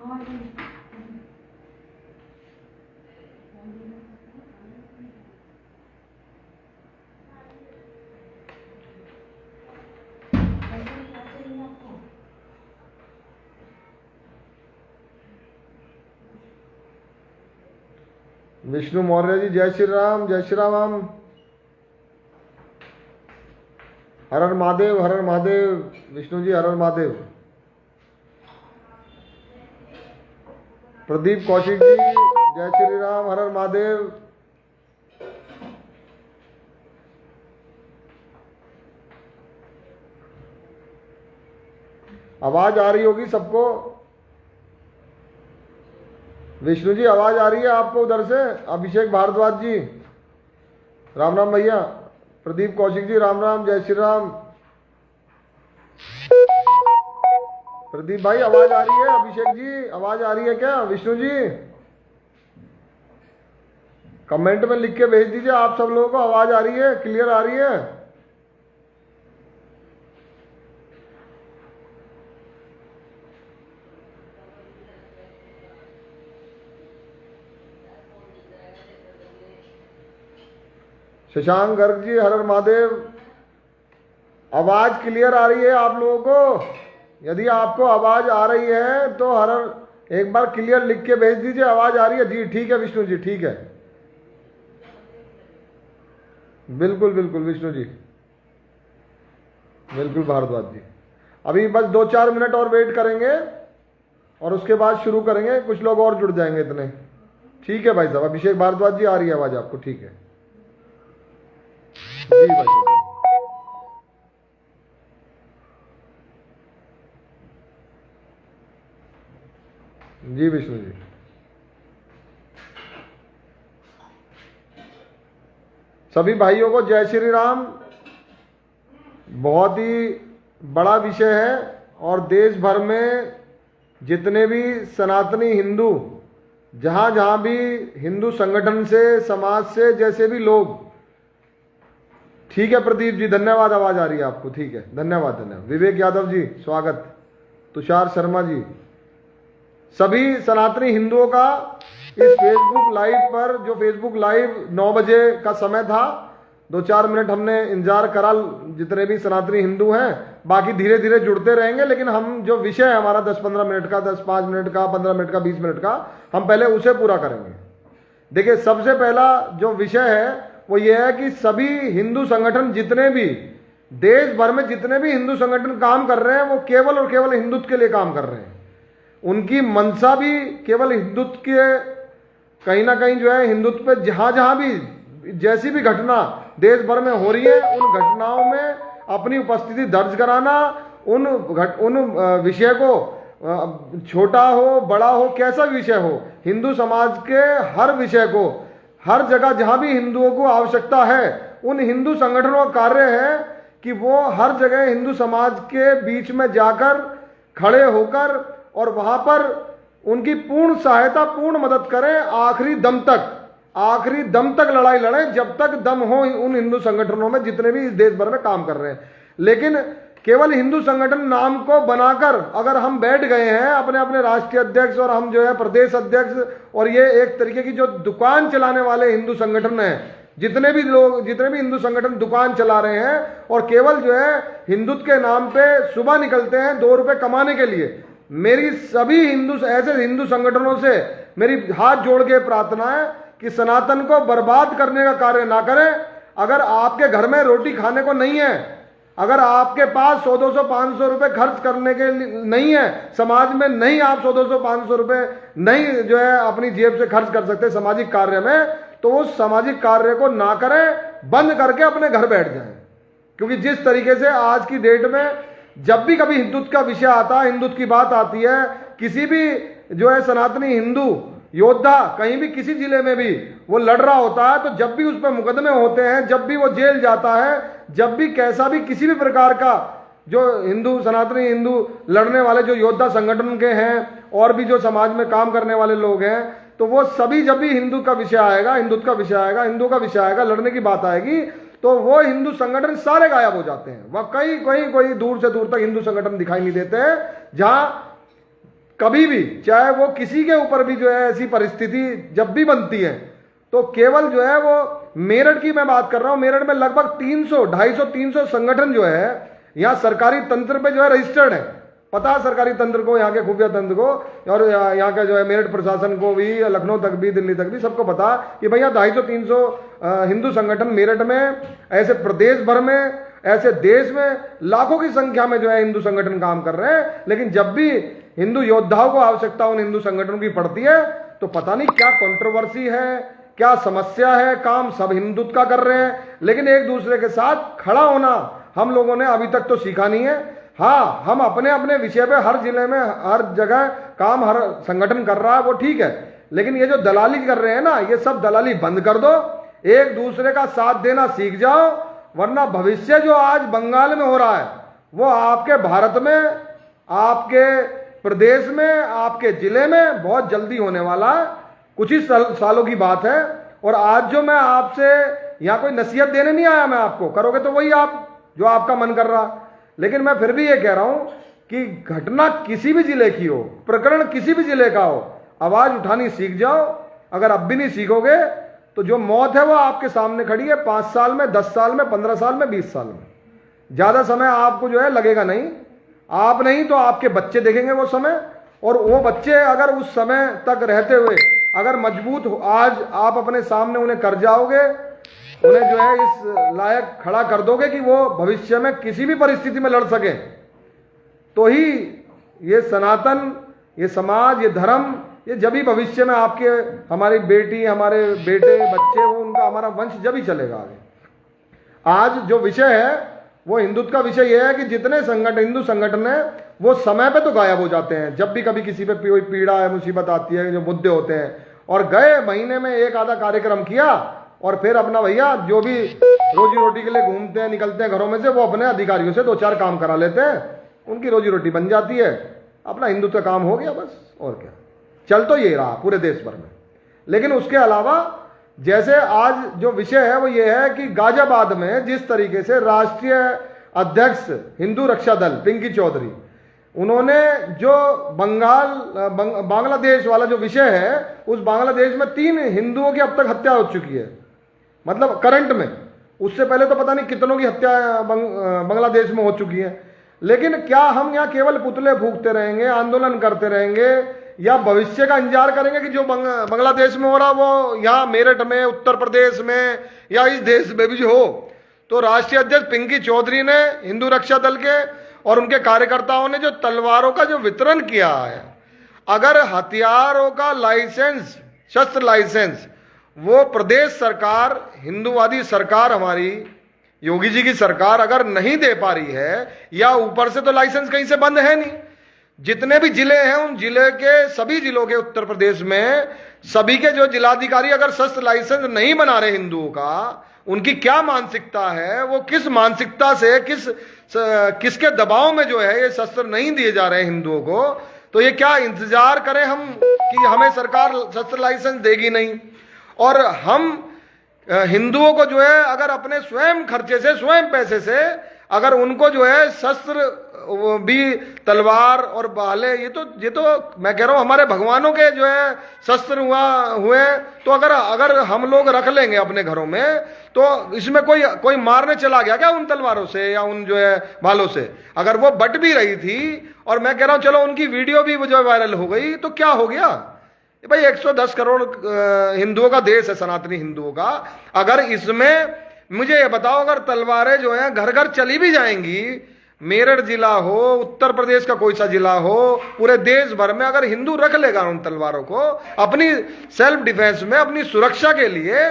विष्णु मौर्य जी जय श्री राम, जय श्री राम। हर हर महादेव, हर हर महादेव। विष्णु जी हर हर महादेव। प्रदीप कौशिक जी जय श्री राम, हर हर महादेव। आवाज आ रही होगी सबको? विष्णु जी आवाज आ रही है आपको उधर से? अभिषेक भारद्वाज जी राम राम भैया। प्रदीप कौशिक जी राम राम, जय श्री राम। प्रदीप भाई आवाज आ रही है? अभिषेक जी आवाज आ रही है क्या? विष्णु जी कमेंट में लिख के भेज दीजिए आप सब लोगों को आवाज आ रही है, क्लियर आ रही है? शशांक गर्ग जी हर हर महादेव। आवाज क्लियर आ रही है आप लोगों को? यदि आपको आवाज आ रही है तो हर एक बार क्लियर लिख के भेज दीजिए आवाज आ रही है। जी ठीक है विष्णु जी, ठीक है, बिल्कुल बिल्कुल विष्णु जी, बिल्कुल भारद्वाज जी। अभी बस 2-4 मिनट और वेट करेंगे और उसके बाद शुरू करेंगे। कुछ लोग और जुड़ जाएंगे इतने। ठीक है भाई साहब। अभिषेक भारद्वाज जी आ रही है आवाज आपको? ठीक है जी भाई साहब। जी विष्णु जी। सभी भाइयों को जय श्री राम। बहुत ही बड़ा विषय है और देश भर में जितने भी सनातनी हिंदू, जहां जहां भी हिंदू संगठन से, समाज से, जैसे भी लोग। ठीक है प्रदीप जी, धन्यवाद। आवाज आ रही है आपको? ठीक है, धन्यवाद धन्यवाद। विवेक यादव जी स्वागत। तुषार शर्मा जी, सभी सनातनी हिंदुओं का इस फेसबुक लाइव पर, जो फेसबुक लाइव 9 बजे का समय था, 2-4 मिनट हमने इंतजार करा जितने भी सनातनी हिंदू हैं। बाकी धीरे धीरे जुड़ते रहेंगे, लेकिन हम जो विषय है हमारा 10-15 मिनट का, 10-5 मिनट का, 15 मिनट का, 20 मिनट का, हम पहले उसे पूरा करेंगे। देखिए सबसे पहला जो विषय है वो ये है कि सभी हिंदू संगठन, जितने भी देश भर में जितने भी हिंदू संगठन काम कर रहे हैं, वो केवल और केवल हिंदुत्व के लिए काम कर रहे हैं। उनकी मंशा भी केवल हिंदुत्व के, कहीं ना कहीं जो है हिंदुत्व पे जहां जहां भी जैसी भी घटना देश भर में हो रही है, उन घटनाओं में अपनी उपस्थिति दर्ज कराना, उन विषय को, छोटा हो बड़ा हो कैसा विषय हो, हिंदू समाज के हर विषय को, हर जगह जहां भी हिंदुओं को आवश्यकता है, उन हिंदू संगठनों का कार्य है कि वो हर जगह हिंदू समाज के बीच में जाकर खड़े होकर और वहां पर उनकी पूर्ण सहायता, पूर्ण मदद करें। आखिरी दम तक लड़ाई लड़ें, जब तक दम हो उन हिंदू संगठनों में जितने भी इस देश भर में काम कर रहे हैं। लेकिन केवल हिंदू संगठन नाम को बनाकर अगर हम बैठ गए हैं, अपने अपने राष्ट्रीय अध्यक्ष और हम जो है प्रदेश अध्यक्ष, और ये एक तरीके की जो दुकान चलाने वाले हिंदू संगठन हैं, जितने भी लोग, जितने भी हिंदू संगठन दुकान चला रहे हैं और केवल जो है हिंदुत्व के नाम पे सुबह निकलते हैं 2 रुपए कमाने के लिए। मेरी सभी ऐसे हिंदू संगठनों से मेरी हाथ जोड़ के प्रार्थना है कि सनातन को बर्बाद करने का कार्य ना करें। अगर आपके घर में रोटी खाने को नहीं है, अगर आपके पास 100-200-500 रुपए खर्च करने के नहीं है, समाज में नहीं, आप 100-200-500 रुपए नहीं जो है अपनी जेब से खर्च कर सकते सामाजिक कार्य में, तो उस सामाजिक कार्य को ना करें, बंद करके अपने घर बैठ जाएं। क्योंकि जिस तरीके से आज की डेट में जब भी कभी हिंदुत्व का विषय आता है, हिंदुत्व की बात आती है, किसी भी जो है सनातनी हिंदू योद्धा कहीं भी किसी जिले में भी वो लड़ रहा होता है, तो जब भी उस पर मुकदमे होते हैं, जब भी वो जेल जाता है, जब भी कैसा भी किसी भी प्रकार का जो हिंदू, सनातनी हिंदू लड़ने वाले जो योद्धा संगठन के हैं और भी जो समाज में काम करने वाले लोग हैं, तो वो सभी जब भी हिंदू का विषय आएगा, हिंदुत्व का विषय आएगा, हिंदू का विषय आएगा, लड़ने की बात आएगी, तो वो हिंदू संगठन सारे गायब हो जाते हैं। वह कोई दूर से दूर तक हिंदू संगठन दिखाई नहीं देते हैं। जहां कभी भी, चाहे वो किसी के ऊपर भी जो है ऐसी परिस्थिति जब भी बनती है, तो केवल जो है वो मेरठ की मैं बात कर रहा हूं, मेरठ में लगभग 300, 250, 300 संगठन जो है यहाँ सरकारी तंत्र पे जो है रजिस्टर्ड है। पता है सरकारी तंत्र को, यहाँ के खुफिया तंत्र को, और यहाँ का जो है मेरठ प्रशासन को भी, लखनऊ तक भी, दिल्ली तक भी, सबको पता कि भैया 250-300 हिंदू संगठन मेरठ में, ऐसे प्रदेश भर में, ऐसे देश में लाखों की संख्या में जो है हिंदू संगठन काम कर रहे हैं। लेकिन जब भी हिंदू योद्धाओं को आवश्यकता उन हिंदू संगठनों की पड़ती है, तो पता नहीं क्या कंट्रोवर्सी है, क्या समस्या है, काम सब हिंदुत्व का कर रहे हैं, लेकिन एक दूसरे के साथ खड़ा होना हम लोगों ने अभी तक तो सीखा नहीं है। हाँ, हम अपने अपने विषय पे हर जिले में, हर जगह काम हर संगठन कर रहा है, वो ठीक है, लेकिन ये जो दलाली कर रहे हैं ना, ये सब दलाली बंद कर दो, एक दूसरे का साथ देना सीख जाओ, वरना भविष्य जो आज बंगाल में हो रहा है वो आपके भारत में, आपके प्रदेश में, आपके जिले में बहुत जल्दी होने वाला है। कुछ ही सालों की बात है। और आज जो मैं आपसे यहाँ कोई नसीहत देने नहीं आया, मैं आपको, करोगे तो वही आप जो आपका मन कर रहा, लेकिन मैं फिर भी ये कह रहा हूं कि घटना किसी भी जिले की हो, प्रकरण किसी भी जिले का हो, आवाज उठानी सीख जाओ। अगर अब भी नहीं सीखोगे तो जो मौत है वो आपके सामने खड़ी है, 5 साल में, 10 साल में, 15 साल में, 20 साल में। ज्यादा समय आपको जो है लगेगा नहीं, आप नहीं तो आपके बच्चे देखेंगे वो समय, और वो बच्चे अगर उस समय तक रहते हुए अगर मजबूत हो, आज आप अपने सामने उन्हें कर जाओगे, उन्हें जो है इस लायक खड़ा कर दोगे कि वो भविष्य में किसी भी परिस्थिति में लड़ सके, तो ही ये सनातन, ये समाज, ये धर्म, ये जब ही भविष्य में आपके, हमारी बेटी, हमारे बेटे, बच्चे, वो उनका, हमारा वंश जब ही चलेगा आगे। आज जो विषय है वो हिंदुत्व का विषय यह है कि जितने संगठन, हिंदू संगठन है, वो समय पे तो गायब हो जाते हैं जब भी कभी किसी पे कोई पीड़ा है, मुसीबत आती है, जो मुद्दे होते हैं, और गए महीने में एक आधा कार्यक्रम किया, और फिर अपना भैया जो भी रोजी रोटी के लिए घूमते हैं, निकलते हैं घरों में से, वो अपने अधिकारियों से 2-4 काम करा लेते हैं, उनकी रोजी रोटी बन जाती है, अपना हिंदुत्व का काम हो गया बस, और क्या। चल तो ये रहा पूरे देश भर में। लेकिन उसके अलावा जैसे आज जो विषय है वो ये है कि गाजियाबाद में जिस तरीके से राष्ट्रीय अध्यक्ष हिंदू रक्षा दल पिंकी चौधरी, उन्होंने जो बांग्लादेश वाला जो विषय है, उस बांग्लादेश में 3 हिंदुओं की अब तक हत्या हो चुकी है, मतलब करंट में। उससे पहले तो पता नहीं कितनों की हत्या बांग्लादेश में हो चुकी है। लेकिन क्या हम यहाँ केवल पुतले फूंकते रहेंगे, आंदोलन करते रहेंगे, या भविष्य का इंतजार करेंगे कि जो बांग्लादेश में हो रहा वो यहाँ मेरठ में, उत्तर प्रदेश में, या इस देश में भी जो हो? तो राष्ट्रीय अध्यक्ष पिंकी चौधरी ने, हिंदू रक्षा दल के और उनके कार्यकर्ताओं ने जो तलवारों का जो वितरण किया है, अगर हथियारों का लाइसेंस, शस्त्र लाइसेंस, वो प्रदेश सरकार, हिंदूवादी सरकार, हमारी योगी जी की सरकार अगर नहीं दे पा रही है, या ऊपर से तो लाइसेंस कहीं से बंद है नहीं, जितने भी जिले हैं उन जिले के, सभी जिलों के उत्तर प्रदेश में सभी के जो जिलाधिकारी अगर शस्त्र लाइसेंस नहीं बना रहे हिंदुओं का, उनकी क्या मानसिकता है, वो किस मानसिकता से, किसके दबाव में जो है ये शस्त्र नहीं दिए जा रहे हिंदुओं को, तो ये क्या इंतजार करें हम कि हमें सरकार शस्त्र लाइसेंस देगी नहीं, और हम हिंदुओं को जो है अगर अपने स्वयं खर्चे से, स्वयं पैसे से अगर उनको जो है शस्त्र भी, तलवार और भाले, ये तो मैं कह रहा हूं हमारे भगवानों के जो है शस्त्र हुए, तो अगर हम लोग रख लेंगे अपने घरों में, तो इसमें कोई मारने चला गया क्या उन तलवारों से या उन जो है भालों से? अगर वो बट भी रही थी, और मैं कह रहा हूं चलो उनकी वीडियो भी जो वायरल हो गई, तो क्या हो गया भाई? 110 करोड़ हिंदुओं का देश है, सनातनी हिंदुओं का। अगर इसमें मुझे ये बताओ, अगर तलवारें जो हैं घर घर चली भी जाएंगी, मेरठ जिला हो, उत्तर प्रदेश का कोई सा जिला हो, पूरे देश भर में अगर हिंदू रख लेगा उन तलवारों को अपनी सेल्फ डिफेंस में, अपनी सुरक्षा के लिए,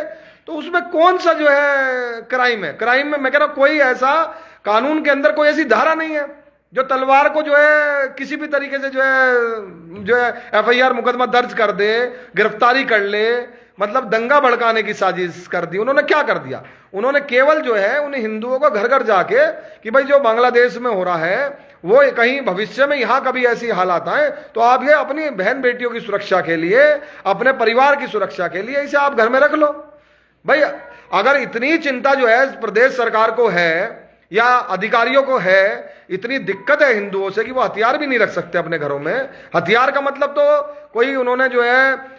तो उसमें कौन सा जो है क्राइम है? क्राइम में मैं कह रहा हूं कोई ऐसा कानून के अंदर कोई ऐसी धारा नहीं है जो तलवार को जो है किसी भी तरीके से जो है FIR मुकदमा दर्ज कर दे, गिरफ्तारी कर ले, मतलब दंगा भड़काने की साजिश कर दी। उन्होंने क्या कर दिया? उन्होंने केवल जो है उन हिंदुओं को घर घर जाके कि भाई जो बांग्लादेश में हो रहा है, वो कहीं भविष्य में यहां कभी ऐसी हालात आए तो आप ये अपनी बहन बेटियों की सुरक्षा के लिए, अपने परिवार की सुरक्षा के लिए इसे आप घर में रख लो। भाई अगर इतनी चिंता जो है प्रदेश सरकार को है, या अधिकारियों को है, इतनी दिक्कत है हिंदुओं से कि वो हथियार भी नहीं रख सकते अपने घरों में। हथियार का मतलब तो कोई उन्होंने जो है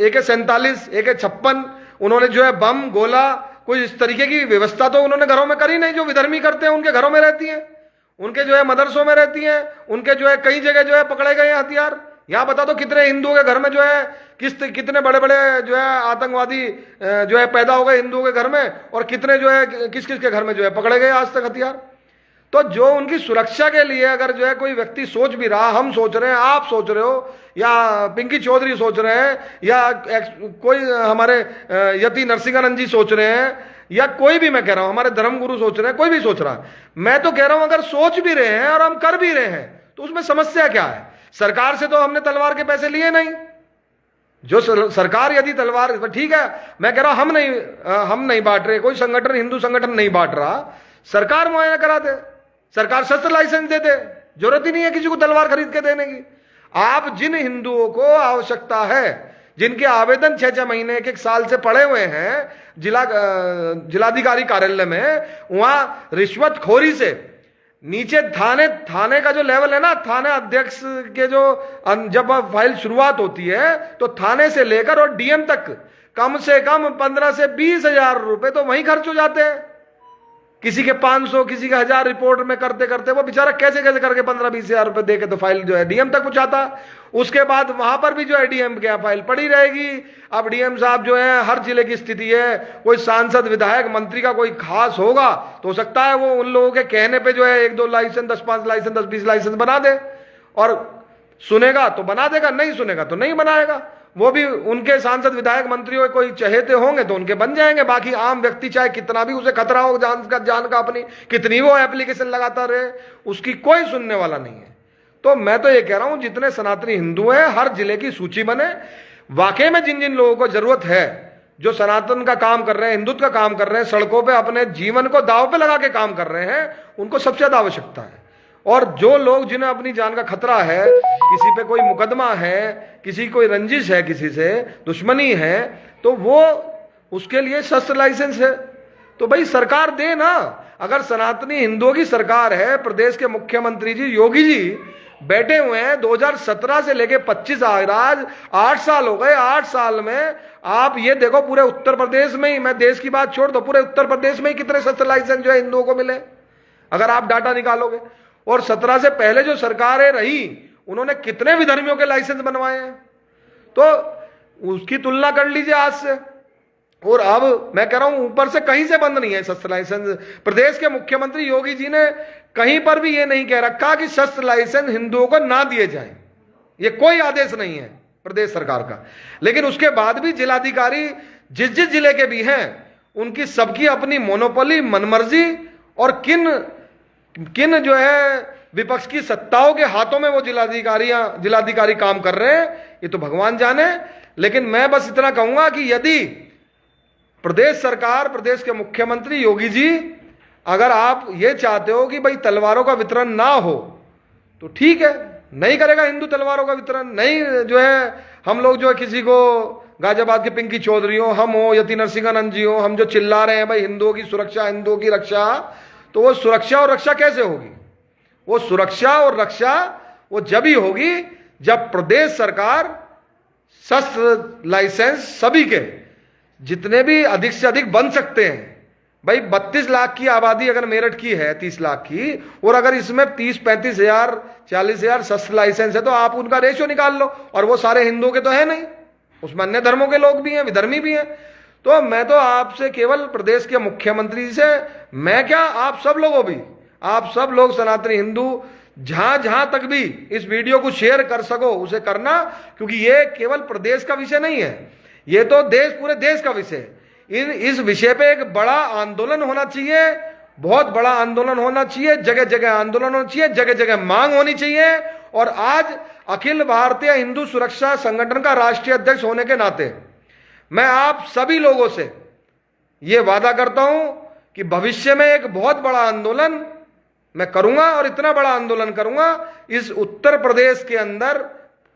AK-47, AK-56, उन्होंने जो है बम गोला, कोई इस तरीके की व्यवस्था तो उन्होंने घरों में करी नहीं। जो विधर्मी करते हैं उनके घरों में रहती है, उनके जो है मदरसों में रहती है, उनके जो है कई जगह जो है पकड़े गए हथियार। यहां बता दो कितने हिंदुओं के घर में जो है कितने बड़े बड़े जो है आतंकवादी जो है पैदा हो गए हिंदुओं के घर में, और कितने जो है किस किस के घर में जो है पकड़े गए आज तक हथियार। तो जो उनकी सुरक्षा के लिए अगर जो है कोई व्यक्ति सोच भी रहा, हम सोच रहे हैं, आप सोच रहे हो, या पिंकी चौधरी सोच रहे हैं, या कोई हमारे यति नरसिंहानंद जी सोच रहे हैं, या कोई भी, मैं कह रहा हूं हमारे धर्मगुरु सोच रहे हैं, कोई भी सोच रहा है, मैं तो कह रहा हूं अगर सोच भी रहे हैं और हम कर भी रहे हैं तो उसमें समस्या क्या है? सरकार से तो हमने तलवार के पैसे लिए नहीं। जो सरकार यदि तलवार, ठीक है, मैं कह रहा हूं हम नहीं बांट रहे, कोई संगठन, हिंदू संगठन नहीं बांट रहा, सरकार मुहैया करा दे, सरकार शस्त्र लाइसेंस दे दे, जरूरत ही नहीं है किसी को तलवार खरीद के देने की। आप जिन हिंदुओं को आवश्यकता है, जिनके आवेदन 6-6 महीने 1-1 साल से पड़े हुए हैं जिलाधिकारी कार्यालय में, वहां रिश्वतखोरी से नीचे थाने का जो लेवल है ना, थाना अध्यक्ष के जो जब फाइल शुरुआत होती है तो थाने से लेकर और DM तक कम से कम 15 से 20 हजार रुपए तो वहीं खर्च हो जाते हैं। किसी के 500, किसी के 1000 रिपोर्ट में करते करते वो बेचारा कैसे कैसे करके 15-20 हजार रुपए देके तो फाइल जो है DM तक पहुंचाता। उसके बाद वहां पर भी जो है DM के फाइल पड़ी रहेगी। अब DM साहब जो है, हर जिले की स्थिति है, कोई सांसद, विधायक, मंत्री का कोई खास होगा तो हो सकता है वो उन लोगों के कहने पे जो है 1-2 लाइसेंस, 10-5 लाइसेंस, 10-20 लाइसेंस बना दे, और सुनेगा तो बना देगा, नहीं सुनेगा तो नहीं बनाएगा। वो भी उनके सांसद, विधायक, मंत्रियों कोई चहेते होंगे तो उनके बन जाएंगे। बाकी आम व्यक्ति चाहे कितना भी उसे खतरा हो जान का अपनी, कितनी वो एप्लीकेशन लगाता रहे, उसकी कोई सुनने वाला नहीं है। तो मैं तो ये कह रहा हूं जितने सनातनी हिंदू हैं, हर जिले की सूची बने। वाकई में जिन जिन लोगों को जरूरत है, जो सनातन का काम कर रहे हैं, हिंदुत्व का काम कर रहे हैं, सड़कों पे अपने जीवन को दांव पे लगा के काम कर रहे हैं, उनको सबसे ज्यादा आवश्यकता है। और जो लोग जिन्हें अपनी जान का खतरा है, किसी पे कोई मुकदमा है, किसी कोई रंजिश है, किसी से दुश्मनी है, तो वो उसके लिए शस्त्र लाइसेंस है तो भाई सरकार दे ना। अगर सनातनी हिंदुओं की सरकार है, प्रदेश के मुख्यमंत्री जी योगी जी बैठे हुए हैं 2017 से लेके 25 आज 8 साल हो गए। 8 साल में आप ये देखो पूरे उत्तर प्रदेश में ही, मैं देश की बात छोड़ दो, पूरे उत्तर प्रदेश में ही कितने शस्त्र लाइसेंस जो है हिंदुओं को मिले अगर आप डाटा निकालोगे। और 17 से पहले जो सरकारें रही उन्होंने कितने विधर्मियों के लाइसेंस बनवाए हैं, तो उसकी तुलना कर लीजिए आज से। और अब मैं कह रहा हूं ऊपर से कहीं से बंद नहीं है शस्त्र लाइसेंस। प्रदेश के मुख्यमंत्री योगी जी ने कहीं पर भी ये नहीं कह रखा कि शस्त्र लाइसेंस हिंदुओं को ना दिए जाएं, ये कोई आदेश नहीं है प्रदेश सरकार का। लेकिन उसके बाद भी जिलाधिकारी जिस जिस जिले के भी हैं, उनकी सबकी अपनी मोनोपोली, मनमर्जी, और किन जो है विपक्ष की सत्ताओं के हाथों में वो जिलाधिकारी काम कर रहे हैं, ये तो भगवान जाने। लेकिन मैं बस इतना कहूंगा कि यदि प्रदेश सरकार, प्रदेश के मुख्यमंत्री योगी जी, अगर आप ये चाहते हो कि भाई तलवारों का वितरण ना हो तो ठीक है, नहीं करेगा हिंदू तलवारों का वितरण। नहीं जो है हम लोग जो है किसी को, गाजियाबाद के पिंकी चौधरी हो, हम हो, यति नरसिंहानंद जी हो, हम जो चिल्ला रहे हैं भाई हिंदुओं की सुरक्षा, हिंदुओं की रक्षा, तो वो सुरक्षा और रक्षा कैसे होगी? वो सुरक्षा और रक्षा वो जब ही होगी जब प्रदेश सरकार शस्त्र लाइसेंस सभी के, जितने भी अधिक से अधिक बन सकते हैं। भाई 32 लाख की आबादी अगर मेरठ की है, 30 लाख की, और अगर इसमें 30-35 हजार, 40 हजार शस्त्र लाइसेंस है तो आप उनका रेशियो निकाल लो। और वो सारे हिंदुओं के तो है नहीं, उसमें अन्य धर्मों के लोग भी हैं, विधर्मी भी हैं। तो मैं तो आपसे केवल प्रदेश के मुख्यमंत्री से, मैं क्या, आप सब लोगों भी, आप सब लोग सनातनी हिंदू जहां जहां तक भी इस वीडियो को शेयर कर सको उसे करना, क्योंकि ये केवल प्रदेश का विषय नहीं है, ये तो पूरे देश का विषय है। इस विषय पे एक बड़ा आंदोलन होना चाहिए, बहुत बड़ा आंदोलन होना चाहिए, जगह जगह आंदोलन होना चाहिए, जगह जगह मांग होनी चाहिए। और आज अखिल भारतीय हिंदू सुरक्षा संगठन का राष्ट्रीय अध्यक्ष होने के नाते मैं आप सभी लोगों से यह वादा करता हूं कि भविष्य में एक बहुत बड़ा आंदोलन मैं करूंगा, और इतना बड़ा आंदोलन करूंगा, इस उत्तर प्रदेश के अंदर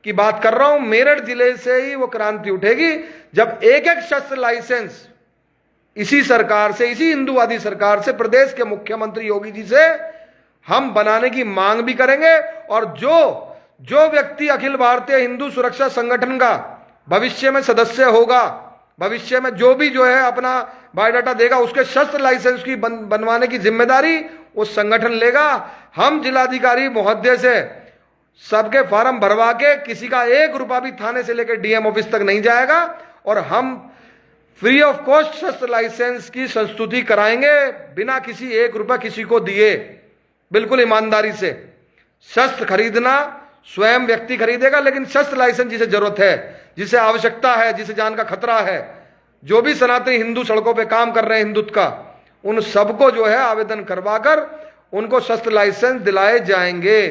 की बात कर रहा हूं, मेरठ जिले से ही वो क्रांति उठेगी जब एक एक शस्त्र लाइसेंस इसी सरकार से, इसी हिंदूवादी सरकार से, प्रदेश के मुख्यमंत्री योगी जी से हम बनाने की मांग भी करेंगे। और जो जो व्यक्ति अखिल भारतीय हिंदू सुरक्षा संगठन का भविष्य में सदस्य होगा, भविष्य में जो भी जो है अपना बायोडाटा देगा, उसके शस्त्र लाइसेंस की बनवाने की जिम्मेदारी उस संगठन लेगा। हम जिलाधिकारी महोदय से सबके फॉर्म भरवा के, किसी का 1 रुपया भी थाने से लेकर डीएम ऑफिस तक नहीं जाएगा, और हम फ्री ऑफ कॉस्ट शस्त्र लाइसेंस की संस्तुति कराएंगे, बिना किसी 1 रुपया किसी को दिए, बिल्कुल ईमानदारी से। शस्त्र खरीदना स्वयं व्यक्ति खरीदेगा, लेकिन शस्त्र लाइसेंस जिसे जरूरत है, जिसे आवश्यकता है, जिसे जान का खतरा है, जो भी सनातनी हिंदू सड़कों पे काम कर रहे हैं हिंदुत्व का, उन सबको जो है आवेदन करवाकर उनको शस्त्र लाइसेंस दिलाए जाएंगे।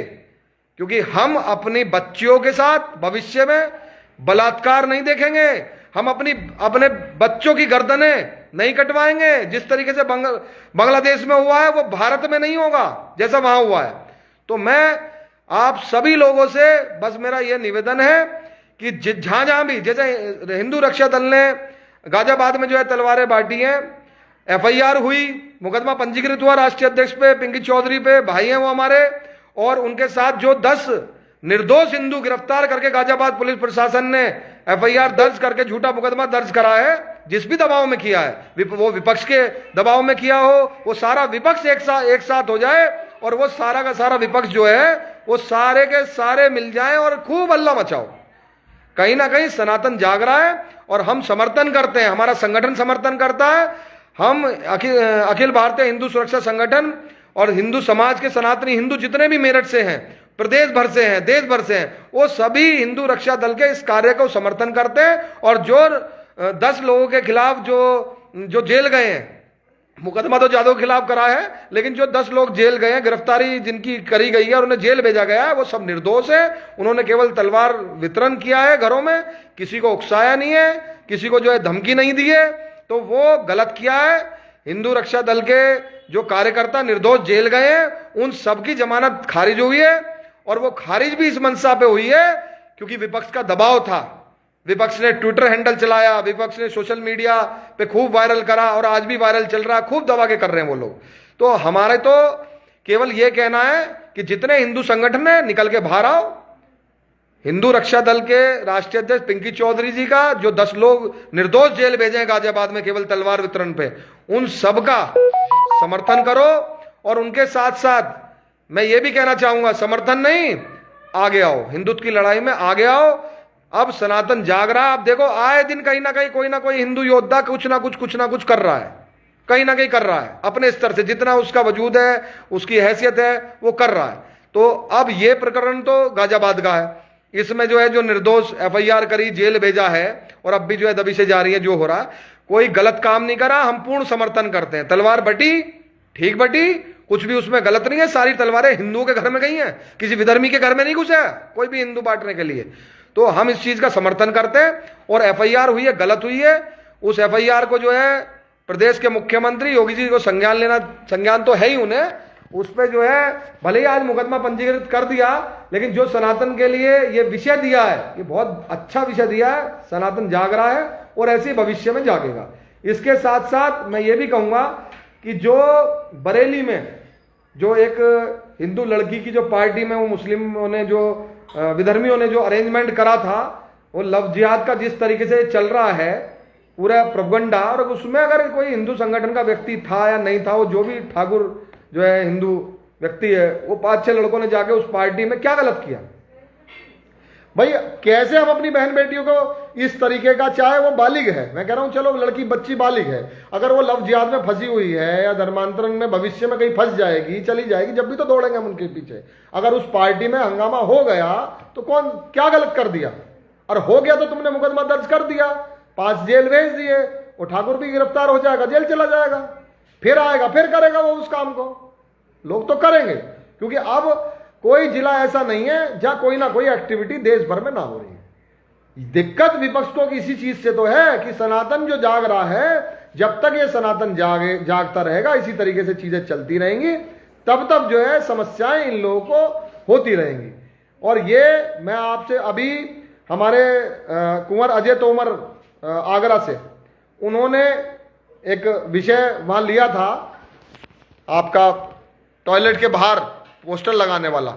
क्योंकि हम अपनी बच्चियों के साथ भविष्य में बलात्कार नहीं देखेंगे, हम अपने बच्चों की गर्दनें नहीं कटवाएंगे। जिस तरीके से बांग्लादेश में हुआ है वो भारत में नहीं होगा जैसा वहां हुआ है। तो मैं आप सभी लोगों से बस मेरा यह निवेदन है कि जहां जहां भी, जैसे हिंदू रक्षा दल ने गाजियाबाद में जो है तलवारें बांटी हैं, एफआईआर हुई, मुकदमा पंजीकृत हुआ राष्ट्रीय अध्यक्ष पे, पिंकी चौधरी पे, भाई हैं वो हमारे, और उनके साथ जो 10 निर्दोष हिंदू गिरफ्तार करके गाजियाबाद पुलिस प्रशासन ने एफआईआर दर्ज करके झूठा मुकदमा दर्ज करा है, जिस भी दबाव में किया है, वो विपक्ष के दबाव में किया हो, वो सारा विपक्ष एक साथ हो जाए और वो सारा का सारा विपक्ष जो है वो सारे के सारे मिल जाए और खूब हल्ला मचाओ। कहीं ना कहीं सनातन जाग रहा है और हम समर्थन करते हैं, हमारा संगठन समर्थन करता है। हम अखिल भारतीय हिंदू सुरक्षा संगठन और हिंदू समाज के सनातनी हिंदू जितने भी मेरठ से हैं, प्रदेश भर से हैं, देश भर से हैं, वो सभी हिंदू रक्षा दल के इस कार्य को समर्थन करते हैं। और जो 10 लोगों के खिलाफ जो जेल गए हैं, मुकदमा तो जादव के खिलाफ करा है, लेकिन जो 10 लोग जेल गए हैं, गिरफ्तारी जिनकी करी गई है और उन्हें जेल भेजा गया है, वो सब निर्दोष है। उन्होंने केवल तलवार वितरण किया है घरों में, किसी को उकसाया नहीं है, किसी को जो है धमकी नहीं दी है, तो वो गलत किया है। हिंदू रक्षा दल के जो कार्यकर्ता निर्दोष जेल गए हैं, उन सबकी जमानत खारिज हुई है, और वो खारिज भी इस मंशा पे हुई है क्योंकि विपक्ष का दबाव था। विपक्ष ने ट्विटर हैंडल चलाया, विपक्ष ने सोशल मीडिया पे खूब वायरल करा, और आज भी वायरल चल रहा है, खूब दबा के कर रहे हैं वो लोग। तो हमारे तो केवल ये कहना है कि जितने हिंदू संगठन है निकल के बाहर आओ। हिंदू रक्षा दल के राष्ट्रीय अध्यक्ष पिंकी चौधरी जी का जो 10 लोग निर्दोष जेल भेजे हैं गाजियाबाद में केवल तलवार वितरण पे, उन सबका समर्थन करो। और उनके साथ साथ मैं ये भी कहना चाहूंगा, समर्थन नहीं, आगे आओ, हिंदुत्व की लड़ाई में आगे आओ। अब सनातन जाग रहा है। आप देखो आए दिन कहीं ना कोई हिंदू योद्धा कुछ ना कुछ कर रहा है, कहीं ना कहीं कर रहा है, अपने स्तर से जितना उसका वजूद है, उसकी हैसियत है, वो कर रहा है। तो अब ये प्रकरण तो गाजियाबाद का है, इसमें जो है जो निर्दोष एफआईआर करी, जेल भेजा है, और अब भी जो है दबी से जा रही है, जो हो रहा है, कोई गलत काम नहीं करा, हम पूर्ण समर्थन करते हैं। तलवार बटी, ठीक बटी, कुछ भी उसमें गलत नहीं है। सारी तलवारें हिंदुओं के घर में गई हैं, किसी विधर्मी के घर में नहीं घुसा है कोई भी हिंदू बांटने के लिए। तो हम इस चीज का समर्थन करते हैं। और एफआईआर हुई है, गलत हुई है, उस एफआईआर को जो है प्रदेश के मुख्यमंत्री योगी जी को संज्ञान तो है ही उन्हें, उस पर जो है भले ही आज मुकदमा पंजीकृत कर दिया, लेकिन जो सनातन के लिए ये विषय दिया है, ये बहुत अच्छा विषय दिया है। सनातन जाग रहा है और ऐसे भविष्य में जागेगा। इसके साथ साथ मैं ये भी कहूंगा कि जो बरेली में जो एक हिंदू लड़की की जो पार्टी में वो मुस्लिमों ने जो विधर्मियों ने जो अरेंजमेंट करा था, वो लव जिहाद का जिस तरीके से चल रहा है पूरा प्रोपगंडा, और उसमें अगर कोई हिंदू संगठन का व्यक्ति था या नहीं था, वो जो भी ठाकुर जो है हिंदू व्यक्ति है, वो 5-6 लड़कों ने जाके उस पार्टी में क्या गलत किया भाई? कैसे हम अपनी बहन बेटियों को इस तरीके का, चाहे वो बालिग है, मैं कह रहा हूं चलो लड़की बच्ची बालिग है, अगर वो लव जिहाद में फंसी हुई है या धर्मांतरण में भविष्य में कहीं फंस जाएगी, चली जाएगी, जब भी तो दौड़ेंगे हम उनके पीछे। अगर उस पार्टी में हंगामा हो गया तो कौन क्या गलत कर दिया? और हो गया तो तुमने मुकदमा दर्ज कर दिया, 5 जेल भेज दिए, वो ठाकुर भी गिरफ्तार हो जाएगा, जेल चला जाएगा, फिर आएगा, फिर करेगा वो उस काम को। लोग तो करेंगे, क्योंकि अब कोई जिला ऐसा नहीं है जहां कोई ना कोई एक्टिविटी देश भर में ना हो रही है। दिक्कत विपक्ष को इसी चीज से तो है कि सनातन जो जाग रहा है, जब तक ये सनातन जागता रहेगा, इसी तरीके से चीजें चलती रहेंगी, तब तक जो है समस्याएं इन लोगों को होती रहेंगी। और ये मैं आपसे अभी हमारे कुंवर अजय तोमर आगरा से, उन्होंने एक विषय वहाँ लिया था, आपका टॉयलेट के बाहर पोस्टर लगाने वाला,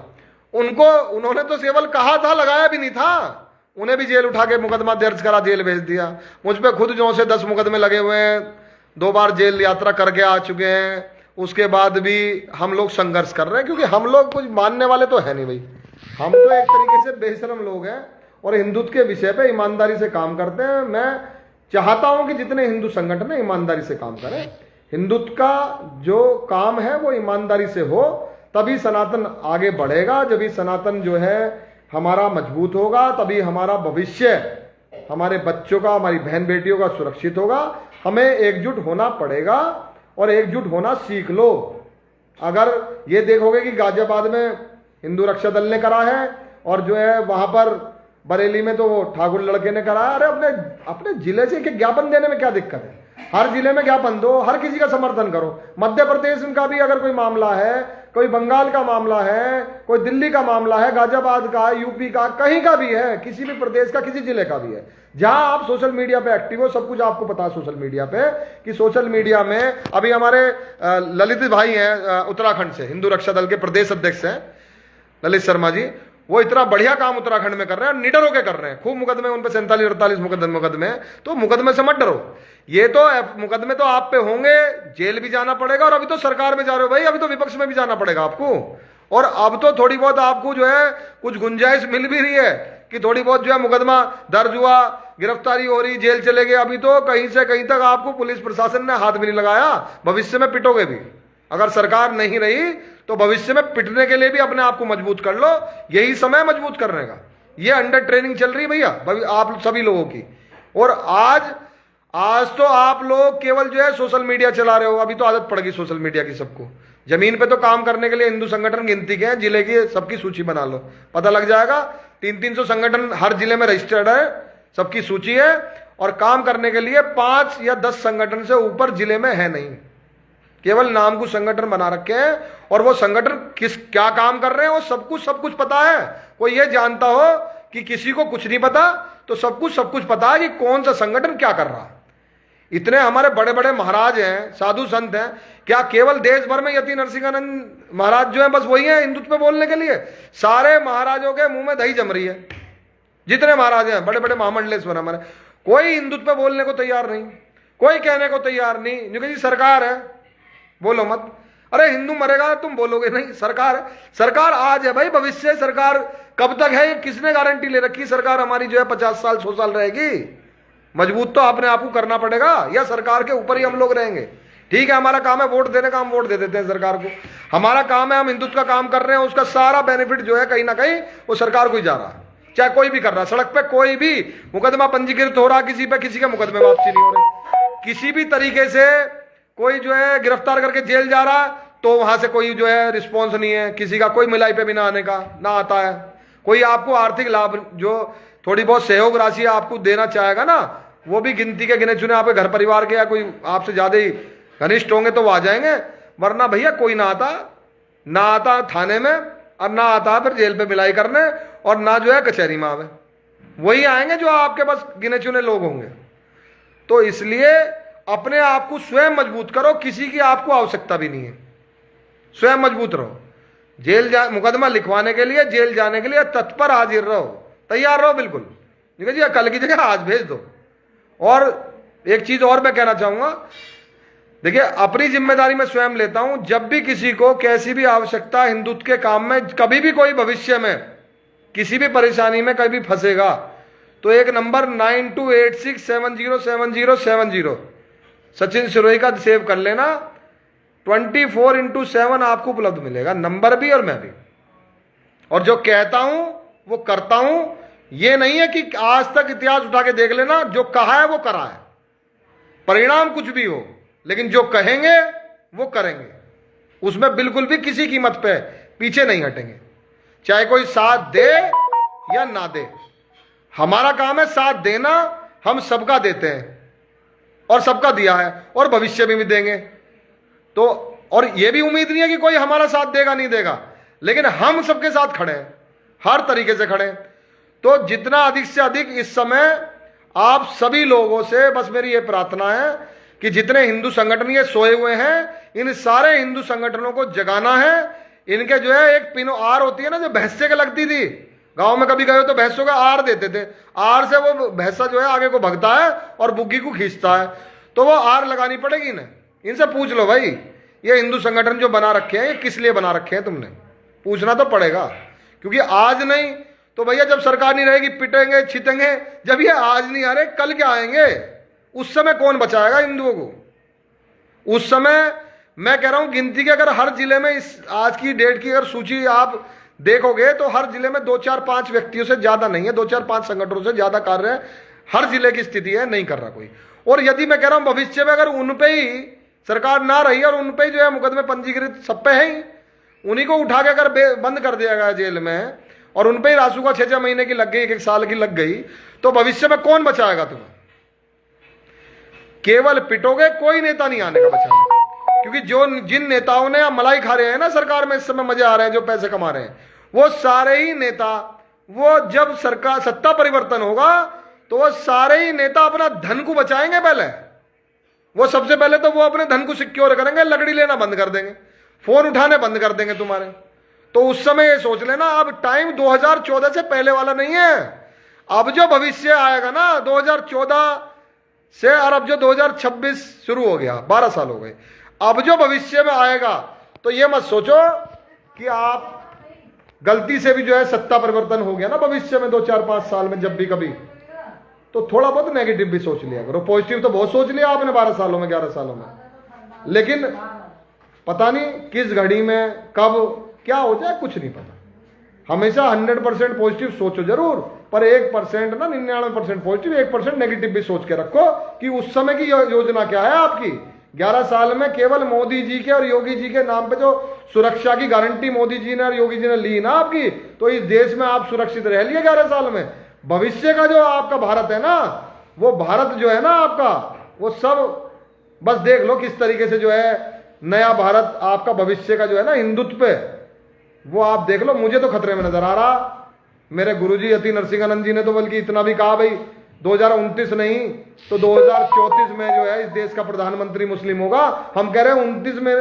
उन्होंने तो केवल कहा था, लगाया भी नहीं था। उन्हें भी जेल उठा के मुकदमा दर्ज करा, जेल भेज दिया। मुझ पे खुद जो से 10 मुकदमे लगे हुए हैं, 2 बार जेल यात्रा करके आ चुके हैं। उसके बाद भी हम लोग संघर्ष कर रहे हैं, क्योंकि हम लोग कुछ मानने वाले तो है नहीं भाई। हम तो एक तरीके से बेशरम लोग हैं और हिंदुत्व के विषय पे ईमानदारी से काम करते हैं। मैं चाहता हूं कि जितने हिंदू संगठन है ईमानदारी से काम करें। हिंदुत्व का जो काम है वो ईमानदारी से हो, तभी सनातन आगे बढ़ेगा। जब सनातन जो है हमारा मजबूत होगा, तभी हमारा भविष्य, हमारे बच्चों का, हमारी बहन बेटियों का सुरक्षित होगा। हमें एकजुट होना पड़ेगा और एकजुट होना सीख लो। अगर ये देखोगे कि गाजियाबाद में हिंदू रक्षा दल ने करा है और जो है वहां पर बरेली में तो वो ठाकुर लड़के ने करा है, अरे अपने अपने जिले से एक ज्ञापन देने में क्या दिक्कत है? हर जिले में ज्ञापन दो, हर किसी का समर्थन करो। मध्य प्रदेश का भी अगर कोई मामला है, कोई बंगाल का मामला है, कोई दिल्ली का मामला है, गाजियाबाद का, यूपी का, कहीं का भी है, किसी भी प्रदेश का, किसी जिले का भी है, जहां आप सोशल मीडिया पे एक्टिव हो, सब कुछ आपको पता है सोशल मीडिया पे, कि सोशल मीडिया में अभी हमारे ललित भाई हैं उत्तराखंड से, हिंदू रक्षा दल के प्रदेश अध्यक्ष हैं ललित शर्मा जी। वो इतना बढ़िया काम उत्तराखंड में कर रहे हैं, निडर होकर कर रहे हैं। खूब मुकदमे उन पर 47-48 मुकदमे हैं, तो मुकदमे से मत डरो। ये तो मुकदमे तो आप पे होंगे, जेल भी जाना पड़ेगा, और अभी तो सरकार में जा रहे हो भाई, अभी तो विपक्ष में भी जाना पड़ेगा आपको। और अब तो थोड़ी बहुत आपको जो है कुछ गुंजाइश मिल भी रही है कि थोड़ी बहुत जो है मुकदमा दर्ज हुआ, गिरफ्तारी हो रही, जेल चले गए। अभी तो कहीं से कहीं तक आपको पुलिस प्रशासन ने हाथ भी नहीं लगाया। भविष्य में पिटोगे भी, अगर सरकार नहीं रही तो भविष्य में पिटने के लिए भी अपने आप को मजबूत कर लो। यही समय मजबूत करने का। ये अंडर ट्रेनिंग चल रही है भैया आप सभी लोगों की। और आज तो आप लोग केवल जो है सोशल मीडिया चला रहे हो। अभी तो आदत पड़ गई सोशल मीडिया की सबको। जमीन पे तो काम करने के लिए हिंदू संगठन गिनती के हैं, जिले की सबकी सूची बना लो, पता लग जाएगा। 300-300 संगठन हर जिले में रजिस्टर्ड है, सबकी सूची है। और काम करने के लिए 5 या 10 संगठन से ऊपर जिले में है नहीं, केवल नाम को संगठन बना रखे हैं। और वो संगठन क्या काम कर रहे हैं वो सब कुछ पता है। कोई ये जानता हो कि किसी को कुछ नहीं पता, तो सब कुछ पता है कि कौन सा संगठन क्या कर रहा है। इतने हमारे बड़े बड़े महाराज हैं, साधु संत हैं, क्या केवल देश भर में यति नरसिंहानंद महाराज जो है बस वही है हिंदुत्व पे बोलने के लिए? सारे महाराजों के मुंह में दही जम रही है। जितने महाराज हैं, बड़े बड़े महामंडलेश्वर हमारे, कोई हिंदुत्व पे बोलने को तैयार नहीं, कोई कहने को तैयार नहीं। क्योंकि जी सरकार है, बोलो मत। अरे हिंदू मरेगा तुम बोलोगे नहीं? सरकार आज है भाई, भविष्य सरकार कब तक है किसने गारंटी ले रखी? सरकार हमारी जो है 50 साल 100 साल रहेगी। मजबूत तो अपने आप को करना पड़ेगा, या सरकार के ऊपर ही हम लोग रहेंगे? ठीक है, हमारा काम है वोट देने का, हम वोट दे देते हैं सरकार को। हमारा काम है, हम हिंदुत्व का काम कर रहे हैं, उसका सारा बेनिफिट जो है कहीं ना कहीं वो सरकार को ही जा रहा है। चाहे कोई भी कर रहा है, सड़क पे कोई भी मुकदमा पंजीकृत हो रहा, किसी पे किसी के मुकदमे वापसी नहीं हो रहे, किसी भी तरीके से कोई जो है गिरफ्तार करके जेल जा रहा तो वहां से कोई जो है रिस्पॉन्स नहीं है, किसी का कोई मिलाई पे भी ना आने का ना आता है। कोई आपको आर्थिक लाभ जो थोड़ी बहुत सहयोग राशि आपको देना चाहेगा ना, वो भी गिनती के गिने चुने आपके घर परिवार के या कोई आपसे ज्यादा ही घनिष्ठ होंगे तो वो आ जाएंगे। वरना भैया कोई ना आता थाने में, और ना आता फिर जेल पे मिलाई करने, और ना जो है कचहरी में आवे। वही आएंगे जो आपके पास गिने चुने लोग होंगे। तो इसलिए अपने आप को स्वयं मजबूत करो, किसी की आपको आवश्यकता भी नहीं है। स्वयं मजबूत रहो। मुकदमा लिखवाने के लिए, जेल जाने के लिए तत्पर हाजिर रहो, तैयार रहो बिल्कुल। ठीक है जी, कल की जगह आज भेज दो। और एक चीज और मैं कहना चाहूंगा, देखिए अपनी जिम्मेदारी मैं स्वयं लेता हूं। जब भी किसी को कैसी भी आवश्यकता हिंदुत्व के काम में, कभी भी कोई भविष्य में किसी भी परेशानी में कभी फंसेगा, तो एक नंबर 9286707070 सचिन सिरोही का सेव कर लेना। 24/7 आपको उपलब्ध मिलेगा, नंबर भी और मैं भी। और जो कहता हूं वो करता हूं। ये नहीं है कि आज तक इतिहास उठा के देख लेना, जो कहा है वो करा है। परिणाम कुछ भी हो, लेकिन जो कहेंगे वो करेंगे, उसमें बिल्कुल भी किसी कीमत पे पीछे नहीं हटेंगे, चाहे कोई साथ दे या ना दे। हमारा काम है साथ देना, हम सबका देते हैं और सबका दिया है और भविष्य में भी देंगे। तो और ये भी उम्मीद नहीं है कि कोई हमारा साथ देगा नहीं देगा, लेकिन हम सबके साथ खड़े हैं, हर तरीके से खड़े हैं। तो जितना अधिक से अधिक इस समय आप सभी लोगों से बस मेरी ये प्रार्थना है कि जितने हिंदू संगठन ये सोए हुए हैं, इन सारे हिंदू संगठनों को जगाना है। इनके जो है एक पिनो आर होती है ना, जो भैंसे के लगती थी, गांव में कभी गए हो तो भैंसों का आर देते थे, आर से वो भैंसा जो है आगे को भगता है और बुग्गी को खींचता है, तो वो आर लगानी पड़ेगी इन्हें। इनसे पूछ लो भाई, ये हिंदू संगठन जो बना रखे हैं ये किस लिए बना रखे हैं, तुमने पूछना तो पड़ेगा। क्योंकि आज नहीं तो भैया जब सरकार नहीं रहेगी पिटेंगे छितेंगे। जब ये आज नहीं आ रहे कल क्या आएंगे? उस समय कौन बचाएगा हिंदुओं को? उस समय मैं कह रहा हूं गिनती के अगर हर जिले में इस आज की डेट की अगर सूची आप देखोगे तो हर जिले में 2-4-5 व्यक्तियों से ज्यादा नहीं है, 2-4-5 संगठनों से ज्यादा कार्य हर जिले की स्थिति है, नहीं कर रहा कोई। और यदि मैं कह रहा हूं भविष्य में अगर उन पे ही सरकार ना रही और उन पे ही जो है मुकदमे पंजीकृत सब पे है, उन्हीं को उठा के अगर बंद कर दिया गया जेल में और उन पे ही रासुका 6-6 महीने की लग गई, 1-1 साल की लग गई, तो भविष्य में कौन बचाएगा तुम्हें? केवल पिटोगे, कोई नेता नहीं आने का बचाने। क्योंकि जिन नेताओं ने मलाई खा रहे हैं ना सरकार में, इस समय मजे आ रहे हैं, जो पैसे कमा रहे हैं, वो सारे ही नेता, वो जब सरकार सत्ता परिवर्तन होगा तो वो सारे ही नेता अपना धन को बचाएंगे। पहले वो सबसे पहले तो वो अपने धन को सिक्योर करेंगे, लकड़ी लेना बंद कर देंगे, फोन उठाने बंद कर देंगे तुम्हारे। तो उस समय ये सोच लेना, अब टाइम 2014 से पहले वाला नहीं है। अब जो भविष्य आएगा ना 2014 से, और अब जो 2026 शुरू हो गया, 12 साल हो गए, अब जो भविष्य में आएगा तो ये मत सोचो कि आप गलती से भी जो है सत्ता परिवर्तन हो गया ना भविष्य में 2-4-5 साल में, जब भी कभी, तो थोड़ा बहुत नेगेटिव भी सोच लिया करो। पॉजिटिव तो बहुत सोच लिया आपने 12 सालों में, 11 सालों में, लेकिन पता नहीं किस घड़ी में कब क्या हो जाए, कुछ नहीं पता। हमेशा 100% पॉजिटिव सोचो जरूर, पर 1% ना 99% पॉजिटिव, 1% नेगेटिव भी सोच के रखो कि उस समय की योजना क्या है आपकी। 11 साल में केवल मोदी जी के और योगी जी के नाम पे जो सुरक्षा की गारंटी मोदी जी ने और योगी जी ने ली ना आपकी, तो इस देश में आप सुरक्षित रह लिए 11 साल में। भविष्य का जो आपका भारत है ना, वो भारत जो है ना आपका, वो सब बस देख लो किस तरीके से जो है नया भारत आपका भविष्य का जो है ना हिंदुत्व पे, वो आप देख लो। मुझे तो खतरे में नजर आ रहा। मेरे गुरुजी यति नरसिंहानंद जी ने तो बल्कि इतना भी कहा, भाई 2029 नहीं तो 2034 में जो है इस देश का प्रधानमंत्री मुस्लिम होगा। हम कह रहे हैं 29 में,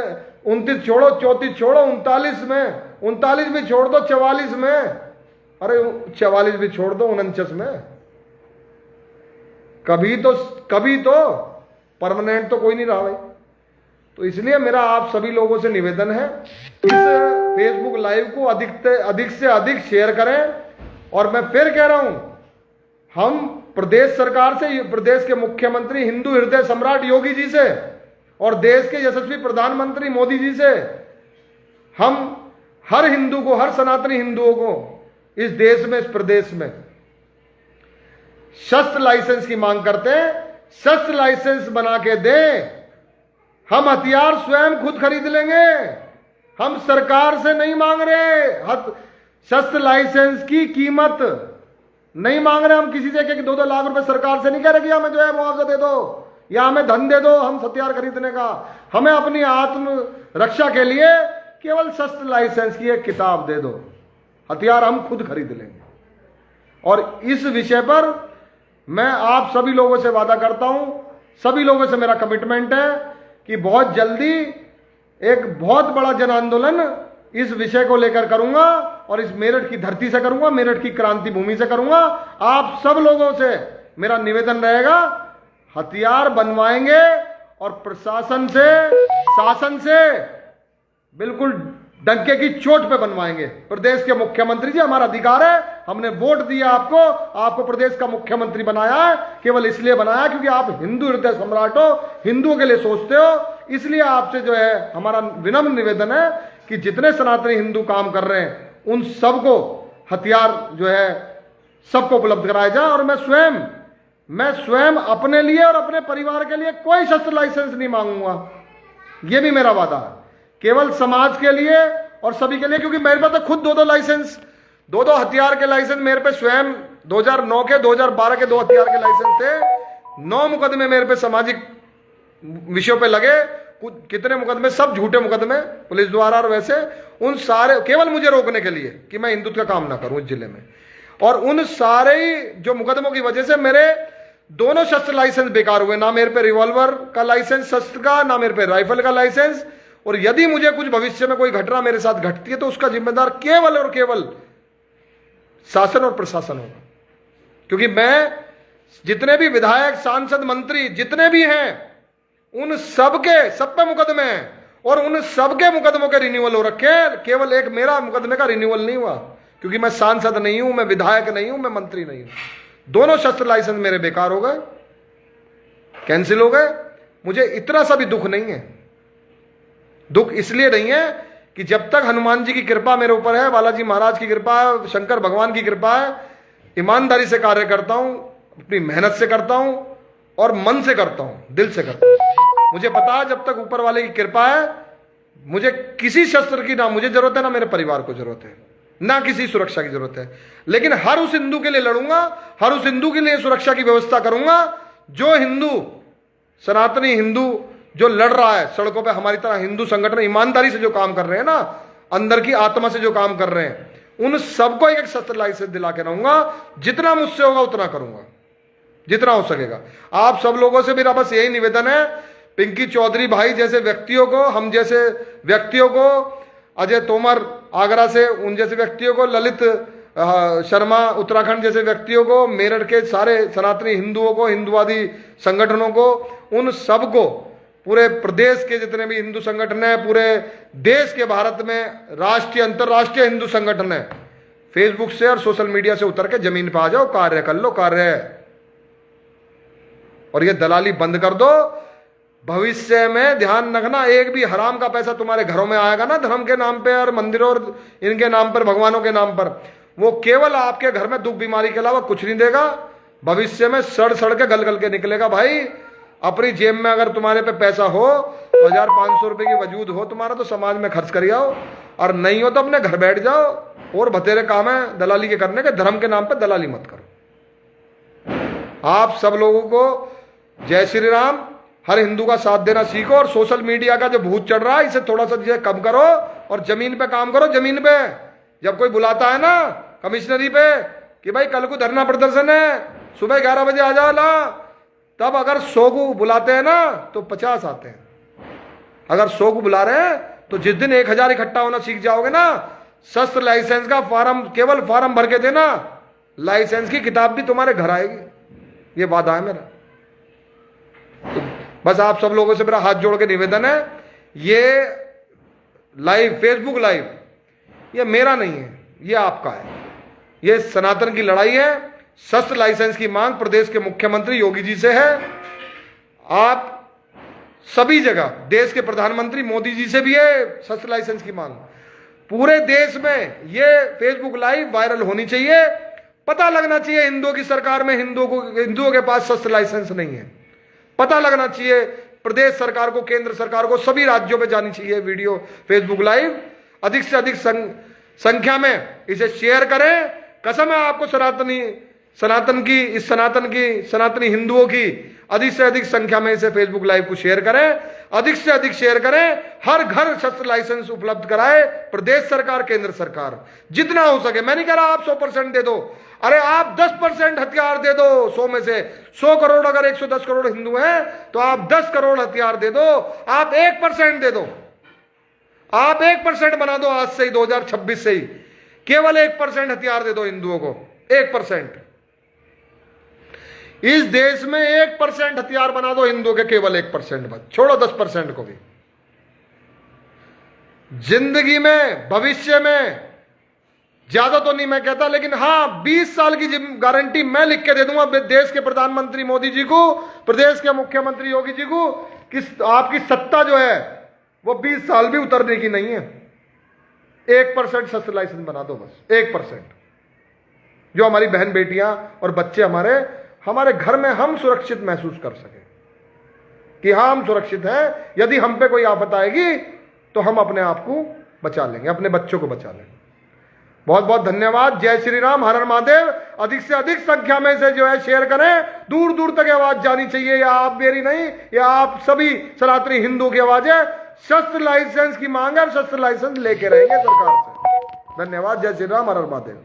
29 छोड़ो, 34 छोड़ो, 39 में, 39 भी छोड़ दो, 44 में, अरे 44 भी छोड़ दो, 49 में। कभी तो परमानेंट तो कोई नहीं रहा भाई। तो इसलिए मेरा आप सभी लोगों से निवेदन है, इस फेसबुक लाइव को अधिक से अधिक शेयर करें। और मैं फिर कह रहा हूं, हम प्रदेश सरकार से, प्रदेश के मुख्यमंत्री हिंदू हृदय सम्राट योगी जी से और देश के यशस्वी प्रधानमंत्री मोदी जी से, हम हर हिंदू को, हर सनातनी हिंदुओं को इस देश में, इस प्रदेश में शस्त्र लाइसेंस की मांग करते हैं। शस्त्र लाइसेंस बना के दें, हम हथियार स्वयं खुद खरीद लेंगे, हम सरकार से नहीं मांग रहे। शस्त्र लाइसेंस की कीमत नहीं मांग रहे हम किसी से, कि 2-2 लाख रुपए सरकार से नहीं कह रहे कि हमें जो है मुआवजा दे दो या हमें धन दे दो हम हथियार खरीदने का। हमें अपनी आत्म रक्षा के लिए केवल शस्त्र लाइसेंस की एक किताब दे दो, हथियार हम खुद खरीद लेंगे। और इस विषय पर मैं आप सभी लोगों से वादा करता हूं, सभी लोगों से मेरा कमिटमेंट है कि बहुत जल्दी एक बहुत बड़ा जन आंदोलन इस विषय को लेकर करूंगा और इस मेरठ की धरती से करूंगा, मेरठ की क्रांति भूमि से करूंगा। आप सब लोगों से मेरा निवेदन रहेगा, हथियार बनवाएंगे और प्रशासन से, शासन से बिल्कुल डंके की चोट पे बनवाएंगे। प्रदेश के मुख्यमंत्री जी, हमारा अधिकार है, हमने वोट दिया आपको, आपको प्रदेश का मुख्यमंत्री बनाया है, केवल इसलिए बनाया क्योंकि आप हिंदू हृदय सम्राट हो, हिंदुओं के लिए सोचते हो। इसलिए आपसे जो है हमारा विनम्र निवेदन है कि जितने सनातनी हिंदू काम कर रहे हैं उन सबको हथियार जो है सबको उपलब्ध कराया जाए। और मैं स्वयं अपने लिए और अपने परिवार के लिए कोई शस्त्र लाइसेंस नहीं मांगूंगा, यह भी मेरा वादा है, केवल समाज के लिए और सभी के लिए। क्योंकि मेरे पास तो खुद 2-2 लाइसेंस, 2-2 हथियार के लाइसेंस मेरे पे स्वयं 2009 के, 2012 के 2 हथियार के लाइसेंस थे। 9 मुकदमे मेरे पे सामाजिक विषयों पे लगे, कितने मुकदमे, सब झूठे मुकदमे पुलिस द्वारा, और वैसे उन सारे केवल मुझे रोकने के लिए कि मैं हिंदुत्व का काम ना करूं इस जिले में। और उन सारे जो मुकदमों की वजह से मेरे दोनों शस्त्र लाइसेंस बेकार हुए, ना मेरे पे रिवॉल्वर का लाइसेंस शस्त्र का, ना मेरे पे राइफल का लाइसेंस। और यदि मुझे कुछ भविष्य में कोई घटना मेरे साथ घटती है तो उसका जिम्मेदार केवल और केवल शासन और प्रशासन होगा। क्योंकि मैं जितने भी विधायक, सांसद, मंत्री जितने भी हैं, उन सबके सब पे मुकदमे हैं और उन सबके मुकदमों के रिन्यूअल हो रखे हैं। केवल एक मेरा मुकदमे का रिन्यूअल नहीं हुआ, क्योंकि मैं सांसद नहीं हूं, मैं विधायक नहीं हूं, मैं मंत्री नहीं हूं। दोनों शस्त्र लाइसेंस मेरे बेकार हो गए, कैंसिल हो गए। मुझे इतना सा भी दुख नहीं है। दुख इसलिए नहीं है कि जब तक हनुमान जी की कृपा मेरे ऊपर है, बालाजी महाराज की कृपा है, शंकर भगवान की कृपा है, ईमानदारी से कार्य करता हूं, अपनी मेहनत से करता हूं और मन से करता हूं, दिल से करता हूं। मुझे पता है जब तक ऊपर वाले की कृपा है, मुझे किसी शस्त्र की ना मुझे जरूरत है, ना मेरे परिवार को जरूरत है, ना किसी सुरक्षा की जरूरत है। लेकिन हर उस हिंदू के लिए लड़ूंगा, हर उस हिंदू के लिए सुरक्षा की व्यवस्था करूंगा जो हिंदू, सनातनी हिंदू जो लड़ रहा है सड़कों पे, हमारी तरह हिंदू संगठन ईमानदारी से जो काम कर रहे हैं ना, अंदर की आत्मा से जो काम कर रहे हैं, उन सबको एक एक शस्त्र लाइसेंस दिला के रहूंगा। जितना मुझसे होगा उतना करूंगा, जितना हो सकेगा। आप सब लोगों से मेरा बस यही निवेदन है, पिंकी चौधरी भाई जैसे व्यक्तियों को, हम जैसे व्यक्तियों को, अजय तोमर आगरा से उन जैसे व्यक्तियों को, ललित शर्मा उत्तराखंड जैसे व्यक्तियों को, मेरठ के सारे सनातनी हिंदुओं को, हिंदुवादी संगठनों को, उन सबको, पूरे प्रदेश के जितने भी हिंदू संगठन है, पूरे देश के भारत में राष्ट्रीय अंतर्राष्ट्रीय हिंदू संगठन है, फेसबुक से और सोशल मीडिया से उतर के जमीन पे आ जाओ, कार्य कर लो, कार्य। और ये दलाली बंद कर दो। भविष्य में ध्यान रखना, एक भी हराम का पैसा तुम्हारे घरों में आएगा ना, धर्म के नाम पे और मंदिरों और इनके नाम पर, भगवानों के नाम पर, वो केवल आपके घर में दुख बीमारी के अलावा कुछ नहीं देगा। भविष्य में सड़ सड़ के गल गल के निकलेगा। भाई अपनी जेब में अगर तुम्हारे पे पैसा हो तो 1500 रुपए की वजूद हो तुम्हारा, तो समाज में खर्च कर आओ, और नहीं हो तो अपने घर बैठ जाओ। और बतेरे काम है दलाली के करने के, धर्म के नाम पे दलाली मत करो। आप सब लोगों को जय श्री राम। हर हिंदू का साथ देना सीखो, और सोशल मीडिया का जो भूत चढ़ रहा है इसे थोड़ा सा जो कम करो और जमीन पे काम करो। जमीन पे जब कोई बुलाता है ना कमिश्नरी पे कि भाई कल को धरना प्रदर्शन है, सुबह 11 बजे आ जाओ ना, तब अगर 100 को बुलाते हैं ना तो 50 आते हैं। अगर 100 को बुला रहे हैं तो जिस दिन 1000 इकट्ठा होना सीख जाओगे ना, शस्त्र लाइसेंस का फॉर्म, केवल फॉर्म भर के देना, लाइसेंस की किताब भी तुम्हारे घर आएगी। ये वादा है मेरा। तो बस आप सब लोगों से मेरा हाथ जोड़ के निवेदन है, ये लाइव, फेसबुक लाइव, ये मेरा नहीं है, ये आपका है। ये सनातन की लड़ाई है। शस्त्र लाइसेंस की मांग प्रदेश के मुख्यमंत्री योगी जी से है। आप सभी जगह, देश के प्रधानमंत्री मोदी जी से भी है शस्त्र लाइसेंस की मांग। पूरे देश में ये फेसबुक लाइव वायरल होनी चाहिए। पता लगना चाहिए हिंदुओं की सरकार में हिंदुओं के पास शस्त्र लाइसेंस नहीं है। पता लगना चाहिए प्रदेश सरकार को, केंद्र सरकार को, सभी राज्यों में जानी चाहिए वीडियो फेसबुक लाइव। अधिक से अधिक संख्या में इसे शेयर करें। कसम है आपको सनातनी हिंदुओं की, अधिक से अधिक संख्या में इसे फेसबुक लाइव को शेयर करें, अधिक से अधिक शेयर करें। हर घर शस्त्र लाइसेंस उपलब्ध कराए प्रदेश सरकार, केंद्र सरकार, जितना हो सके। मैं नहीं कह रहा आप 100% दे दो, अरे आप 10% हथियार दे दो। 100 में से 100 करोड़, अगर 110 करोड़ हिंदू हैं तो आप 10 करोड़ हथियार दे दो। आप 1% दे दो, आप 1% बना दो आज से ही, 2026 से ही केवल 1% हथियार दे दो हिंदुओं को। 1% इस देश में 1% हथियार बना दो हिंदुओं के, केवल 1%, बस छोड़ो 10% को भी। जिंदगी में, भविष्य में, ज्यादा तो नहीं मैं कहता, लेकिन हाँ 20 साल की गारंटी मैं लिख के दे दूंगा देश के प्रधानमंत्री मोदी जी को, प्रदेश के मुख्यमंत्री योगी जी को, कि आपकी सत्ता जो है वो 20 साल भी उतरने की नहीं है। 1% शस्त्र लाइसेंस बना दो, बस 1%, जो हमारी बहन बेटियां और बच्चे हमारे घर में हम सुरक्षित महसूस कर सके कि हाँ हम सुरक्षित हैं। यदि हम पे कोई आफत आएगी तो हम अपने आप को बचा लेंगे, अपने बच्चों को बचा लेंगे। बहुत बहुत धन्यवाद। जय श्री राम, हर हर महादेव। अधिक से अधिक संख्या में से जो है शेयर करें, दूर दूर तक आवाज जानी चाहिए। या आप मेरी नहीं, या आप सभी सनातनी हिंदू की आवाज है। शस्त्र लाइसेंस की मांग है, शस्त्र लाइसेंस लेके रहेंगे सरकार से। धन्यवाद। जय श्री राम, हर हर महादेव।